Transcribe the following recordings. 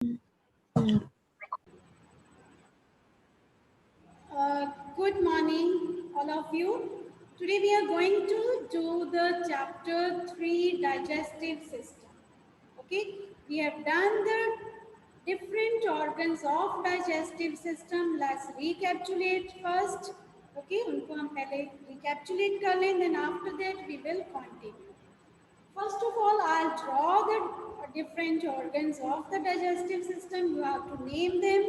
Good morning, all of you. Today we are going to do the chapter 3 digestive system. Okay, we have done the different organs of digestive system. Let's recapitulate first. Okay, उनको हम पहले recapitulate कर लें, then after that we will continue. First of all, I'll draw the different organs of the digestive system. You have to name them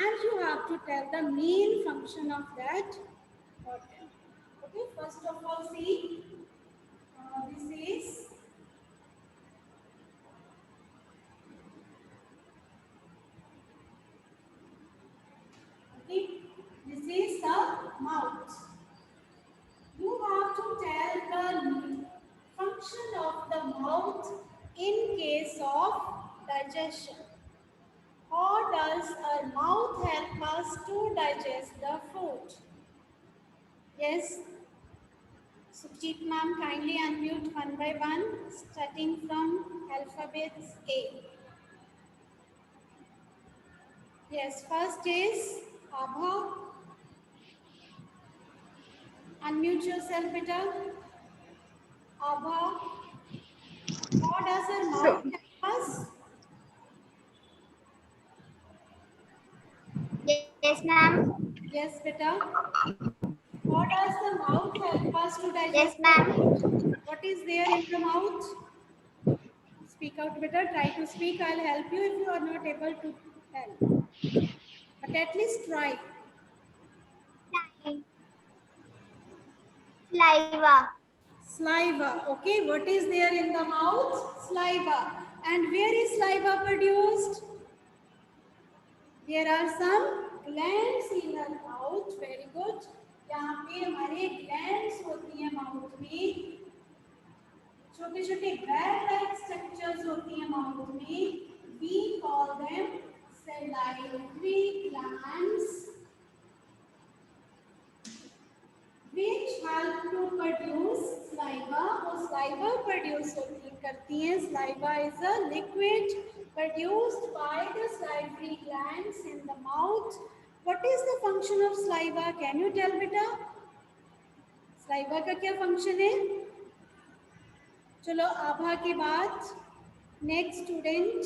and you have to tell the main function of that organ. Okay, first of all, see, this is okay, this is the mouth. You have to tell the function of the mouth in case of digestion. How does our mouth help us to digest the food? Yes, Sukhjit ma'am, kindly unmute one by one, starting from alphabets A. Yes, first is Abha. Unmute yourself, beta. Abha. How does our mouth So, help us? yes, ma'am. Yes, beta. How does the mouth help us to Yes, digest the ma'am. food? What is there in the mouth? Speak out better. Try to speak. I'll help you if you are not able to tell. But at least try. Saliva. Saliva. Okay, what is there in the mouth? Saliva. And where is saliva produced? There are some glands in our mouth. Very good. यहाँ पे हमारे glands होती हैं mouth में, छोटे छोटे bag like structures होती हैं माउथ में. We call them salivary glands, which help to produce saliva. और saliva produce करती हैं. Saliva is a liquid produced by the salivary glands in the mouth. What is the function of saliva? Can you tell बेटा? saliva का क्या function है? चलो आभा के बाद next student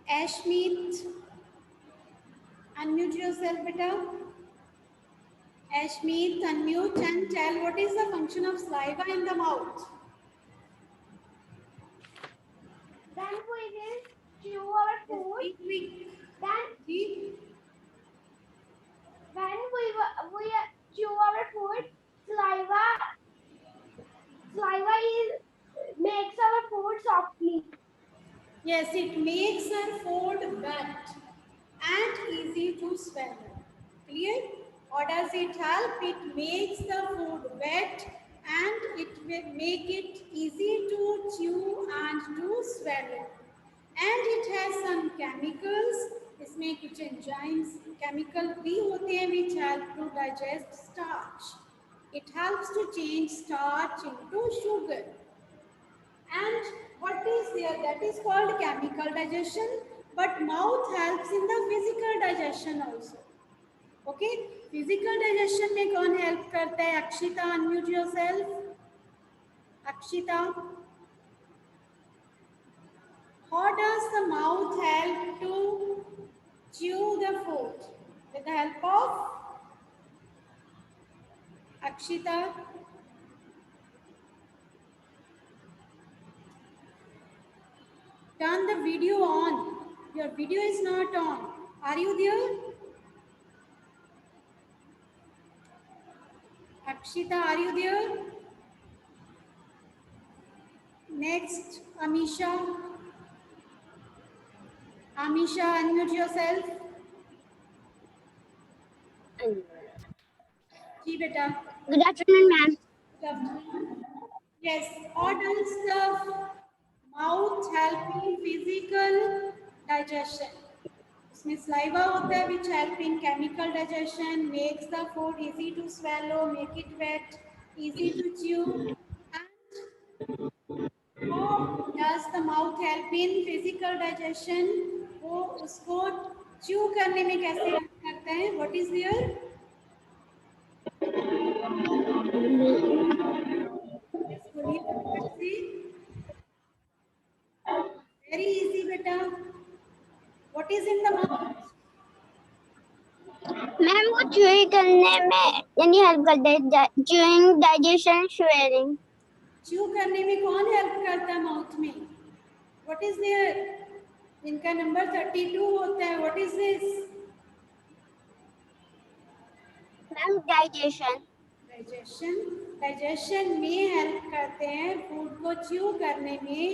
Ashmeet. Unmute yourself, beta. Ashmeet, unmute and tell what is the function of saliva in the mouth. Then we will chew our food. Quick. Then Ji. when we chew our food, saliva makes our food softly. Yes, it makes our food wet and easy to swallow. Clear? Or does it help? It makes the food wet and it will make it easy to chew and to swallow. And it has some chemicals. इसमें कुछ enzymes, chemical भी होते हैं which help to digest starch. It helps to change starch into sugar. And what is there? That is called chemical digestion. But mouth helps in the physical digestion also. Okay? Physical digestion में कौन help करता है? Akshita, unmute yourself. Akshita. How does the mouth help to chew the food? With the help of Akshita. Turn the video on. Your video is not on. Are you there? Akshita, are you there? Next, Amisha. Amisha, unmute yourself. जी बेटा. Good afternoon, ma'am. Good afternoon. Yes, how does the mouth help in physical digestion? उसमें saliva होता है which help in chemical digestion, makes the food easy to swallow, make it wet, easy to chew. And how does the mouth help in physical digestion? वो उसको chew करने में कैसे help करता है? What is there? Yes, बोलिए फटाफट से. Very easy बेटा. What is in the mouth? Ma'am वो च्यूइंग करने में यानी हेल्प करते हैं, च्यूइंग, डाइजेशन, स्वेलिंग. Chew करने में कौन help करता है mouth में? What is there? इनका नंबर 32 होता है. What is this? Ma'am digestion. Digestion में हेल्प करते हैं. फूड को च्यू करने में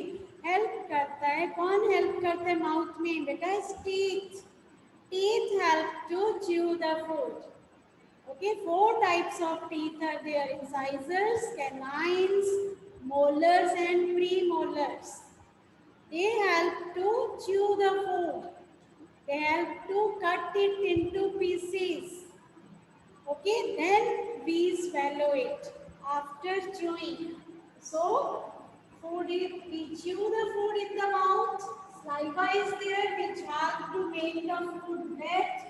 हेल्प करता है. कौन हेल्प करता है माउथ में? बेटा teeth. Teeth help to chew the food. Okay, 4 types of teeth are there: incisors, canines, molars and premolars. They help to chew the food. They help to cut it into pieces. Okay, then we swallow it after chewing. So, we chew the food in the mouth. Saliva is there which help to make the food wet.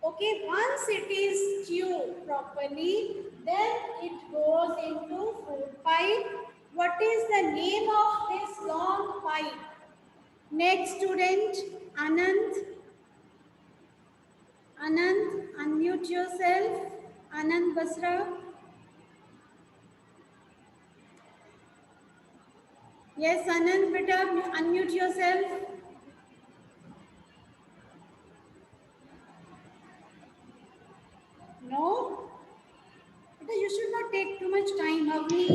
Okay, once it is chewed properly, then it goes into food pipe. What is the name of this long pipe? Next student, Anand. Anand, unmute yourself. Anand Basra. Yes, Anand, beta, unmute yourself. No? Beta, you should not take too much time. Avni.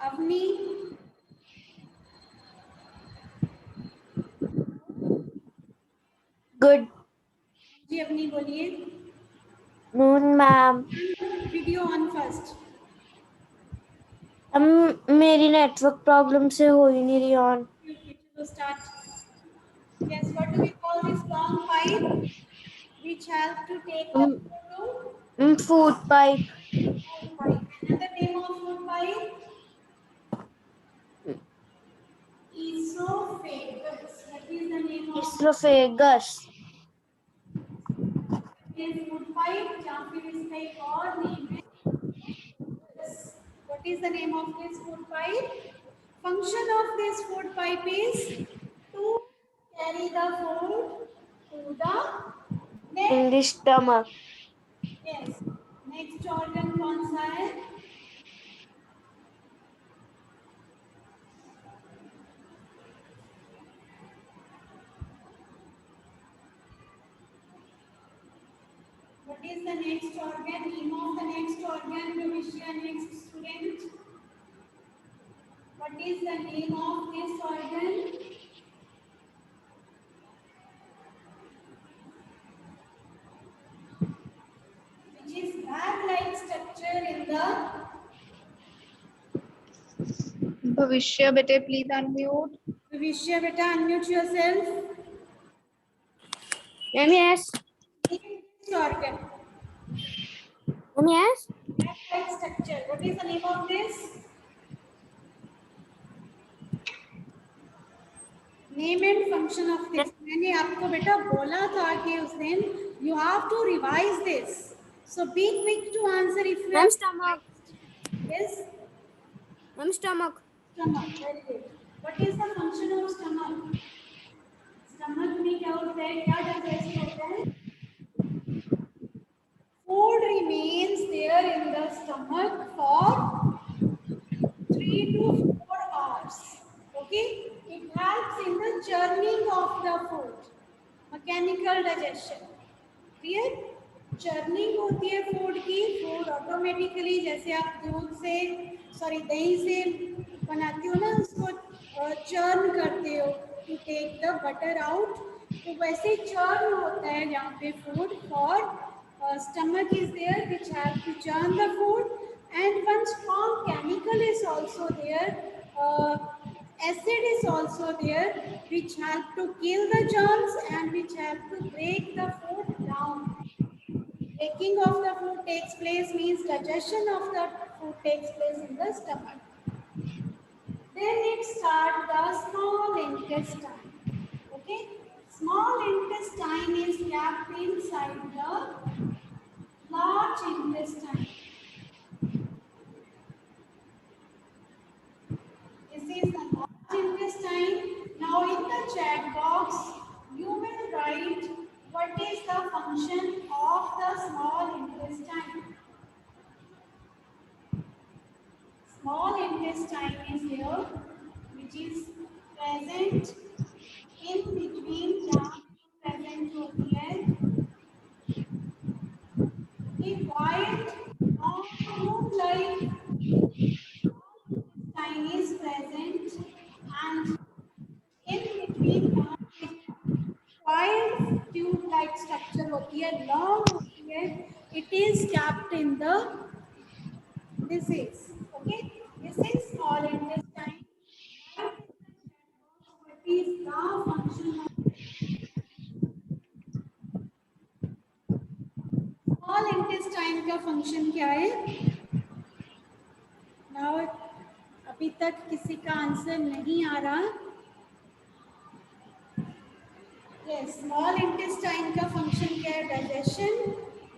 Avni. Good जी अपनी बोलिए. Noon ma'am. Video on first. मेरी network problem से हो ही नहीं रही on. To start. Yes, what do we call this long pipe which help to take the food food pipe. pipe? Another name of food pipe? Esophagus. What is the name of oesophagus. this food pipe? या फिर इसका एक और name है. What is the name of this food pipe? Function of this food pipe is to carry the food to the next. In the stomach. Yes. Next organ कौन सा है? What is the next organ? Name of the next organ, Bhavishya, next student. What is the name of this organ? Which is bag-like structure in the. Bhavishya, bete please unmute. Bhavishya, beta, unmute yourself. Ma'am yes. Next organ. Ma'am yes. Bag-like structure. What is the name of this? Name and function of this. मैंने आपको बेटा बोला था कि उस दिन you have to revise this. So be quick to answer if you ma'am have. Stomach. Yes. Ma'am stomach. Stomach. Very good. What is the function of stomach? Stomach में क्या होता है? क्या digest होता है? Food remains there in the stomach for 3 to 4 hours. Okay? It helps in the churning of the food. Mechanical digestion. Clear? Churning होती है food की. फूड ऑटोमेटिकली जैसे आप दूध से दही से बनाती हो ना, उसको चर्न करते हो to take the butter out. तो वैसे चर्न होता है जहाँ पे food for stomach is there which help to churn the food, and one strong chemical is also there. Acid is also there which help to kill the germs and which help to break the food down. Breaking of the food takes place means digestion of the food takes place in the stomach. Then it starts the small intestine. Okay, small intestine is kept inside the large intestine. This is the large intestine. Now in the chat box, you will write what is the function of the small intestine. Small intestine is here, which is present in between the present here. The white non-tube-like intestine is present, and in between the coiled tube-like structure होती है, long होती है. It is kept in the this is okay. This is small intestine. What is the function of small intestine का function क्या है? Now अभी तक किसी का आंसर नहीं आ रहा. Yes, small intestine का function क्या है? Digestion.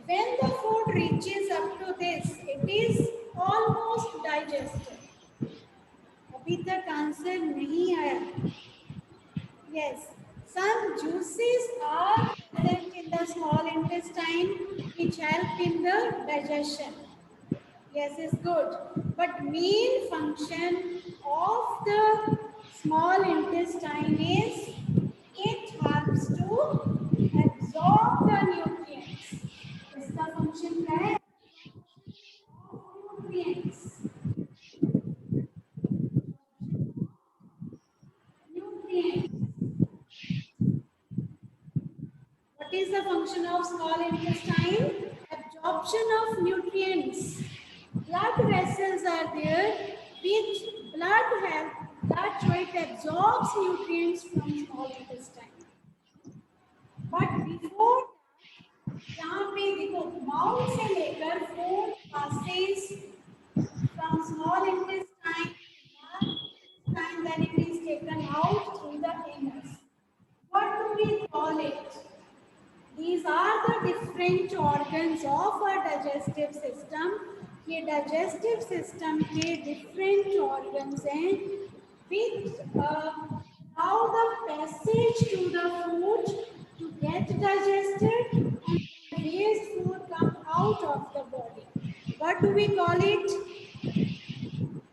When the food reaches up to this, it is almost digested. अभी तक आंसर नहीं आया. Yes, some juices are present in the small intestine which help in the digestion. Yes, it's good. But main function of the small intestine is it helps to absorb the nutrients. इसका function क्या है? Nutrients. Nutrients. What is the function of small intestine? Absorption of nutrients. Blood vessels are there which blood so it absorbs nutrients from small intestine. But before यहाँ पे देखो mouth से लेकर food passes from small intestine, then it is taken out through the anus. What do we call it? These are the different organs of our digestive system. ये digestive system के different organs हैं which allow the passage to the food to get digested and waste food come out of the body. What do we call it?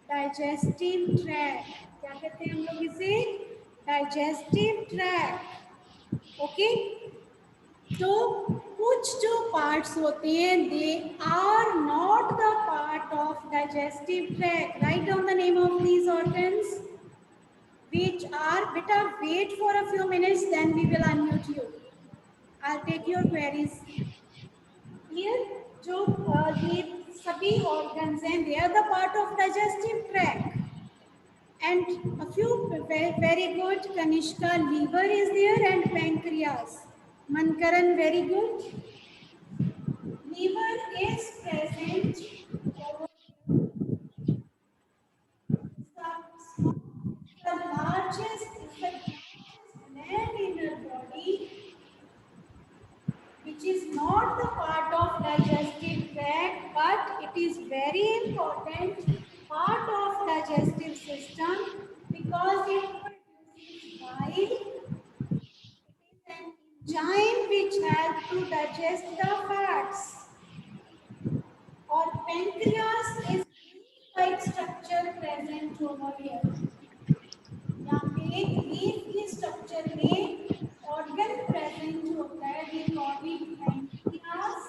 Digestive tract. क्या कहते हैं हम लोग इसे? Digestive tract. Okay? तो कुछ जो पार्ट्स होते हैं they are not the part of digestive tract. Write down the name of these organs which are. बेटा wait for a few minutes then we will unmute you. I take your queries. Clear? जो ये सभी organs हैं they are the part of digestive tract. And a few very good. Kanishka, liver is there and pancreas. Mankaran, very good. Liver is present. The largest gland in your body, which is not the part of digestive tract, but it is very important part of digestive system because it produces bile. Enzyme which help to digest the fats. Or pancreas is like structure present over here. यहाँ पे एक leaf की structure में organ present होता है. We call it pancreas.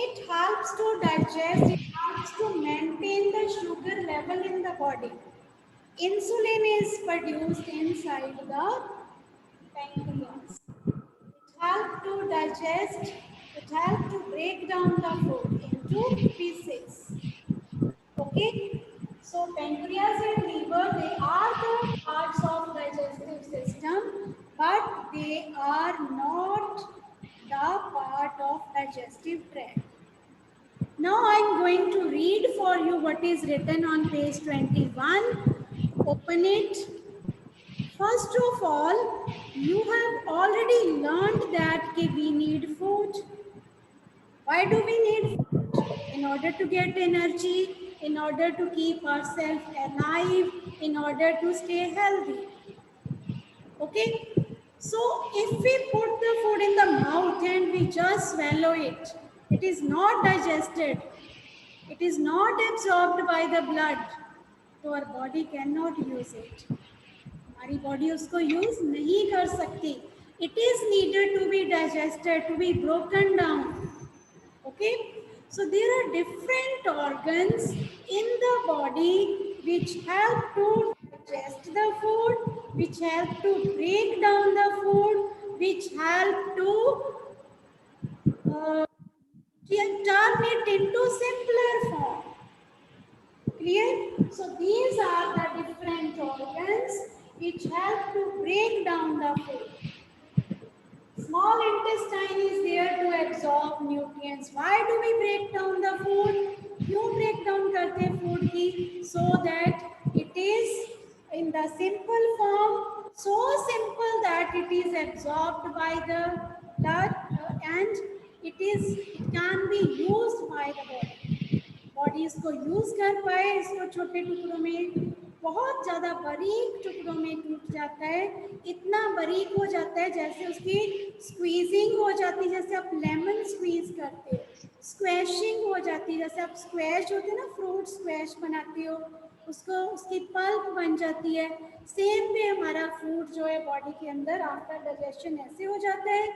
It helps to digest. It helps to maintain the sugar level in the body. Insulin is produced inside the pancreas. It helps to digest, it helps to break down the food into pieces. Okay? So pancreas and liver, they are the parts of digestive system, but they are not the part of digestive tract. Now I'm going to read for you what is written on page 21. Open it. First of all, you have already learned that we need food. Why do we need food? In order to get energy, in order to keep ourselves alive, in order to stay healthy. Okay? So if we put the food in the mouth and we just swallow it, it is not digested. It is not absorbed by the blood. तो our body cannot use it. हमारी body उसको use नहीं कर सकती. It is needed to be digested, to be broken down. Okay, so there are different organs in the body which help to digest the food, which help to break down the food, which help to turn it into simpler form. Clear? So these are the different organs which help to break down the food. Small intestine is there to absorb nutrients. Why do we break down the food? क्यों break down करते हैं food की? So that it is in the simple form, so simple that it is absorbed by the blood and it can be used by the body. Body इसको use कर पाए, इसको छोटे टुकड़ों में, बहुत ज्यादा बारीक टुकड़ों में टूट जाता है. इतना बारीक हो जाता है जैसे उसकी स्क्वीजिंग हो जाती है, जैसे आप लेमन स्क्वीज करते हो. स्क्वैशिंग हो जाती है, जैसे आप स्क्वैश होते हैं ना, फ्रूट स्क्वैश बनाते हो, उसको उसकी पल्प बन जाती है. सेम पे हमारा फूड जो है बॉडी के अंदर आफ्टर डाइजेशन ऐसे हो जाता है.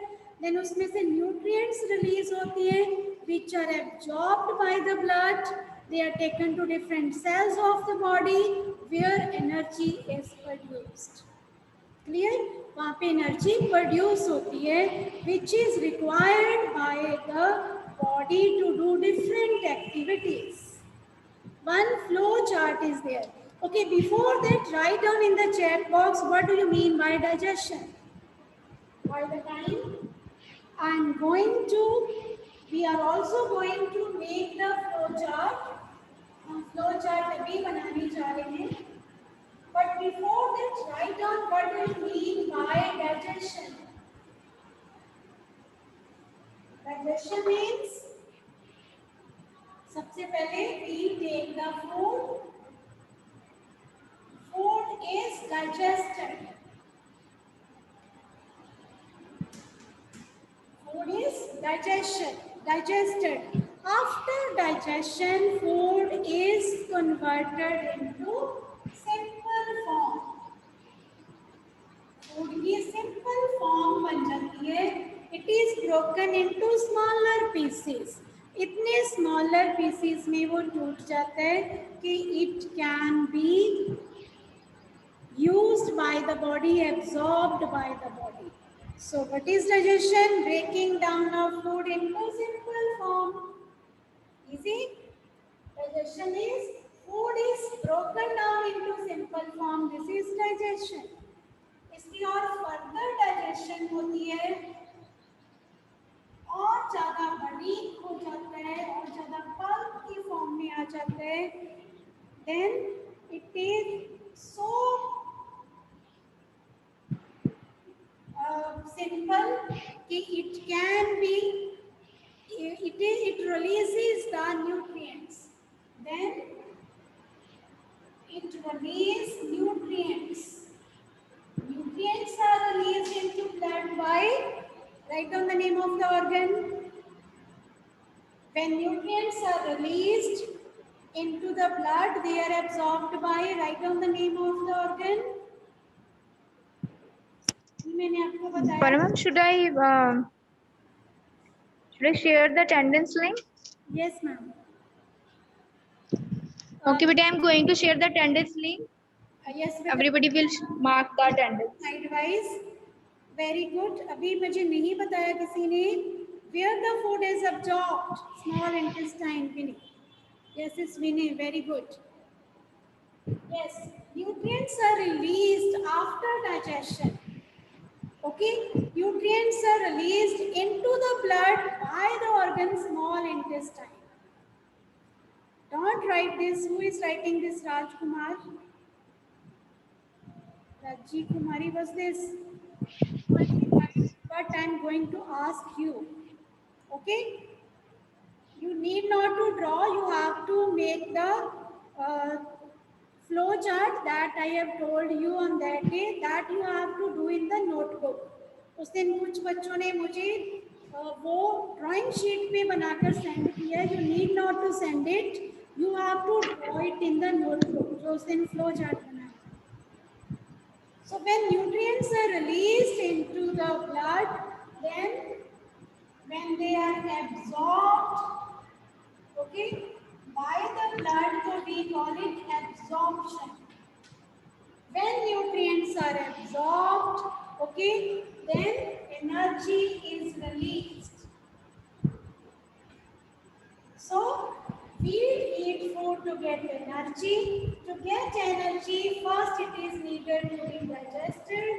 देन उसमें से न्यूट्रिएंट्स रिलीज होती है which are absorbed by the blood. They are taken to different cells of the body where energy is produced. Clear? वहाँ पे energy produce होती है which is required by the body to do different activities. One flow chart is there. Okay, before that, write down in the chat box what do you mean by digestion. By the time I'm going to, we are also going to make the flow chart. हम flow chart अभी बनाने जा रहे हैं. But before that, write down what do you mean by digestion. Digestion means सबसे पहले we take the food. Food is digested. Food is digested. After digestion, food is converted into simple form. Food की simple form बन जाती है. It is broken into smaller pieces. इतने smaller pieces में वो टूट जाता है कि it can be used by the body, absorbed by the body. So what is digestion? Breaking down of food into simple form. Easy? Digestion is food is broken down into simple form. This is digestion. इसकी और further digestion होती है, और ज़्यादा बारीक हो जाता है, और ज़्यादा pulp की form में आ जाता है. Then it is so simple कि it can be, it releases the nutrients. Then it releases nutrients. Nutrients are released into blood by, write down the name of the organ. When nutrients are released into the blood, they are absorbed by, write down the name of the organ. मैंने आपको बताया. Paramam, should I share the attendance link? Yes, ma'am. Okay, but I am going to share the attendance link. Yes, Everybody will mark the attendance. Sidewise. Very good. अभी मुझे नहीं बताया किसी ने. Where the food is absorbed, small intestine, Vinny. Yes, it's Vinny. Very good. Yes, nutrients are released after digestion. Okay, nutrients are released into the blood by the organ small intestine. Don't write this. Who is writing this? Rajkumar? Raji Kumari was this. But I'm going to ask you. Okay? You need not to draw. You have to make the uh, flow chart that I have told you on that day, that you have to do in the notebook. उस दिन कुछ बच्चों ने मुझे वो drawing sheet पे बनाकर send किया. You need not to send it, you have to draw it in the notebook जो उस दिन फ्लो चार्ट बनाया. So when nutrients are released into the blood, then when they are absorbed, okay, by the blood, so we call it absorption. When nutrients are absorbed, okay, then energy is released. So we eat food to get energy. To get energy, first it is needed to be digested.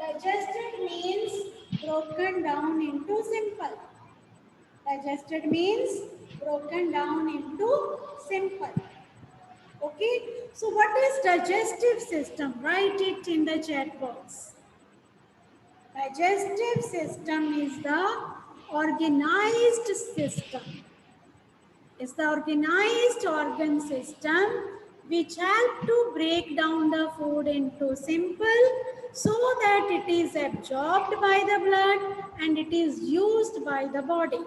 Digested means broken down into simple. Digested means broken down into simple. Okay, so what is digestive system? Write it in the chat box. Digestive system is the organized system. It's the organized organ system which help to break down the food into simple so that it is absorbed by the blood and it is used by the body.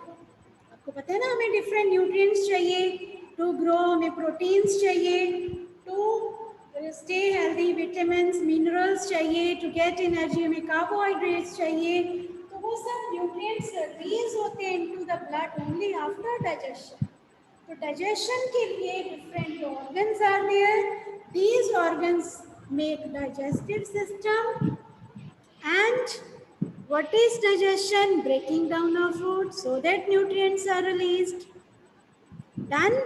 आपको पता है ना, हमें different nutrients चाहिए to grow, हमें proteins चाहिए to stay healthy, vitamins minerals चाहिए to get energy, हमें कार्बोहाइड्रेट्स चाहिए. तो वो सब न्यूट्रिएंट्स रिलीज होते हैं into the blood only after digestion. तो डाइजेशन के लिए different organs are there. These organs make digestive system. And what is digestion? Breaking down of food so that nutrients are released. Done?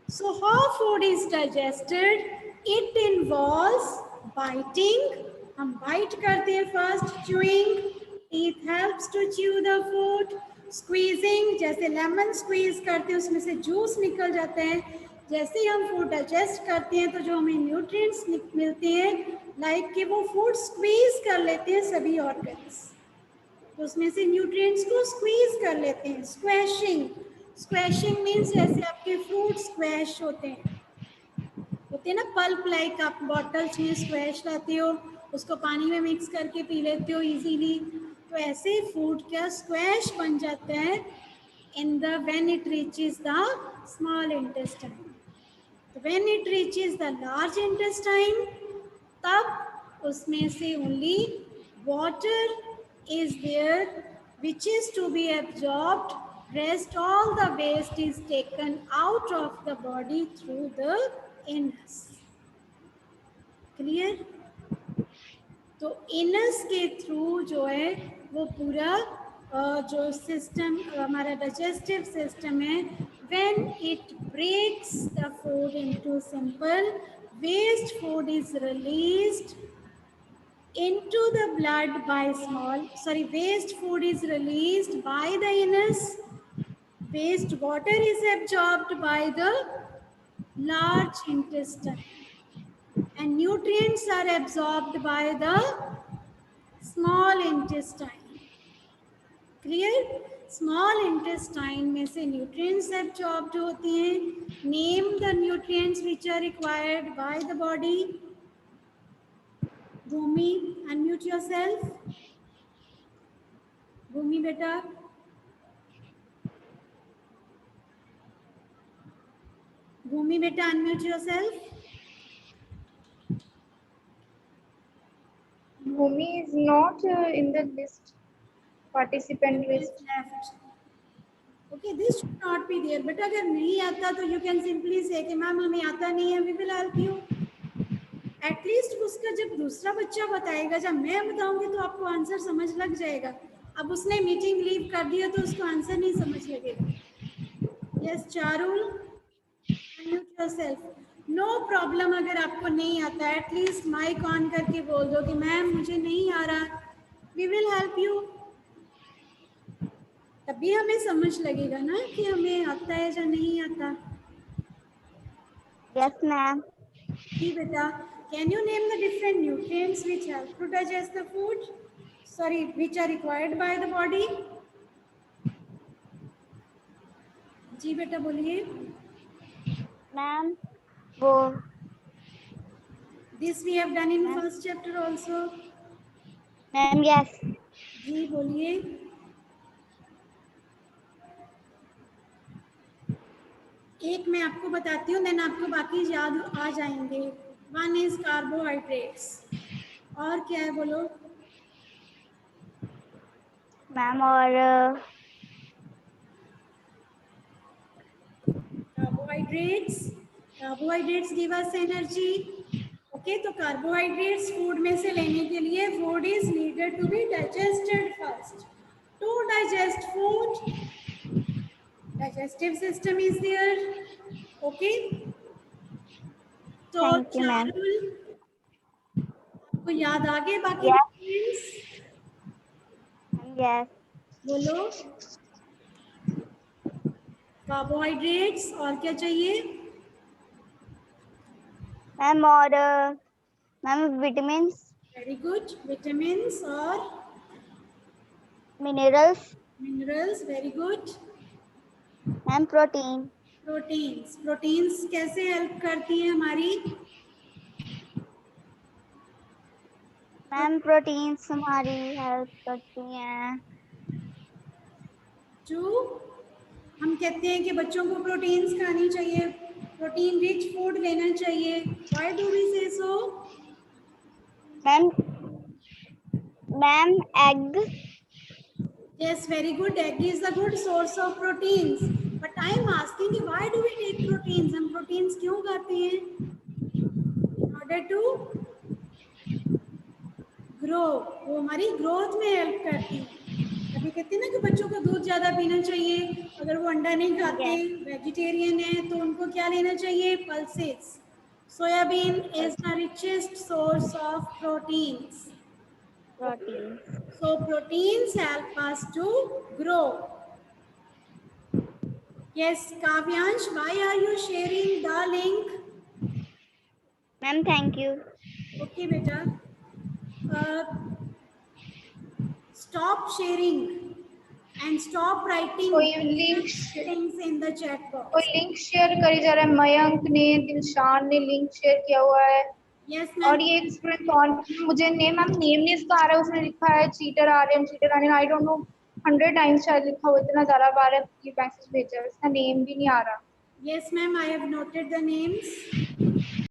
So how food is digested? It involves biting. हम bite करते हैं first. Chewing. Teeth helps to chew the food. Squeezing, जैसे lemon squeeze करते हैं उसमें से juice निकल जाता है. जैसे ही हम फूड डाइजेस्ट करते हैं तो जो हमें न्यूट्रिएंट्स मिलते हैं, लाइक कि वो फूड स्क्वीज कर लेते हैं सभी ऑर्गन्स, तो उसमें से न्यूट्रिएंट्स को स्क्वीज कर लेते हैं. स्क्वैशिंग. स्क्वैशिंग मीन्स जैसे आपके फ्रूट स्क्वैश होते हैं ना, पल्प, लाइक आप बॉटल्स में स्क्वैश लाते हो, उसको पानी में मिक्स करके पी लेते हो इजीली. तो ऐसे ही फूड का स्क्वैश बन जाता है in the when it reaches the small intestine. When it reaches the large intestine, तब उसमें से only water is there which is to be absorbed. Rest all the waste is taken out of the body through the anus. Clear? तो anus के through जो है वो पूरा जो सिस्टम हमारा डाइजेस्टिव सिस्टम है, when it breaks the food into simple, waste food is released into the blood by waste food is released by the anus, waste water is absorbed by the large intestine, and nutrients are absorbed by the small intestine. Clear? Small intestine में से nutrients absorbed होती हैं. Name the nutrients which are required by the body. Bhumi, unmute yourself. Bhumi बेटा. भूमि बेटा, unmute yourself. Bhumi is not in the list, participant list. Left. Okay, this should not be there. बेटा अगर नहीं आता तो you can simply say कि ma'am हमें आता नहीं है, we will help you. At least उसका जब दूसरा बच्चा बताएगा, जब मैं बताऊंगी तो आपको आंसर समझ लग जाएगा. अब उसने मीटिंग लीव कर दिया तो उसको आंसर नहीं समझ लगेगा. Yes, Charul, unmute yourself. No problem अगर आपको नहीं आता, एटलीस्ट माइक ऑन करके बोल दो कि मैम मुझे नहीं आ रहा, we will help you. तभी हमें समझ लगेगा ना कि हमें आता है या नहीं आता. Yes, ma'am. जी बेटा, can you name the different nutrients which help to digest the food? Sorry, which are required by the body? जी बेटा बोलिए. Ma'am, वो This we have done in Ma'am. first chapter also. ma'am, yes. जी बोलिए. एक मैं आपको बताती हूँ, then आपको बाकी याद आ जाएंगे. One is carbohydrates. और क्या है बोलो. Ma'am, और carbohydrates give us energy. Okay, तो कार्बोहाइड्रेट्स फूड में से लेने के लिए food is needed to be digested first. To digest food, digestive system is there. Okay, तो Thank you, ma'am. चावल आपको याद आ गए बाकी Yes. nutrients? Ma'am, yes. बोलो. कार्बोहाइड्रेट्स और क्या चाहिए. Ma'am, और ma'am, vitamins, very good. Vitamins और minerals, minerals. Very good. ma'am, protein. Proteins कैसे हेल्प करती है हमारी. Ma'am, proteins हमारी help करती हैं. जो हम कहते हैं कि बच्चों को प्रोटीन्स खानी चाहिए, प्रोटीन रिच फूड लेना चाहिए. Why do we say so. Ma'am, egg. Yes, very good. Egg is the good source of proteins. But I am asking कि why do we take proteins. हम प्रोटीन्स क्यों खाते हैं. In order to grow. वो हमारी growth में help करती है. अभी कहते हैं ना कि बच्चों को दूध ज़्यादा पीना चाहिए. अगर वो अंडा नहीं खाते, वेजिटेरियन है, तो उनको क्या लेना चाहिए. Pulses. Soybean is the richest source of proteins. Protein. So proteins help us to grow. Yes, Kavyansh, why are you sharing the link? Ma'am, thank you. Okay, beta. Stop sharing and stop writing कोई link things in the chat box. कोई link share करी जा रहा है. मयंक ने, दिलशान ने link share किया हुआ है. Yes, और ma'am. ये एक स्टूडेंट कौन, मुझे नेम नहीं इसका आ रहा है. उसने लिखा है cheater Aryan, cheater Aryan. I don't know, 100 times शायद लिखा हुआ. इतना ज्यादा बार ये मैसेज भेजा है, इसका नेम भी नहीं आ रहा. Yes, ma'am. I have noted the names.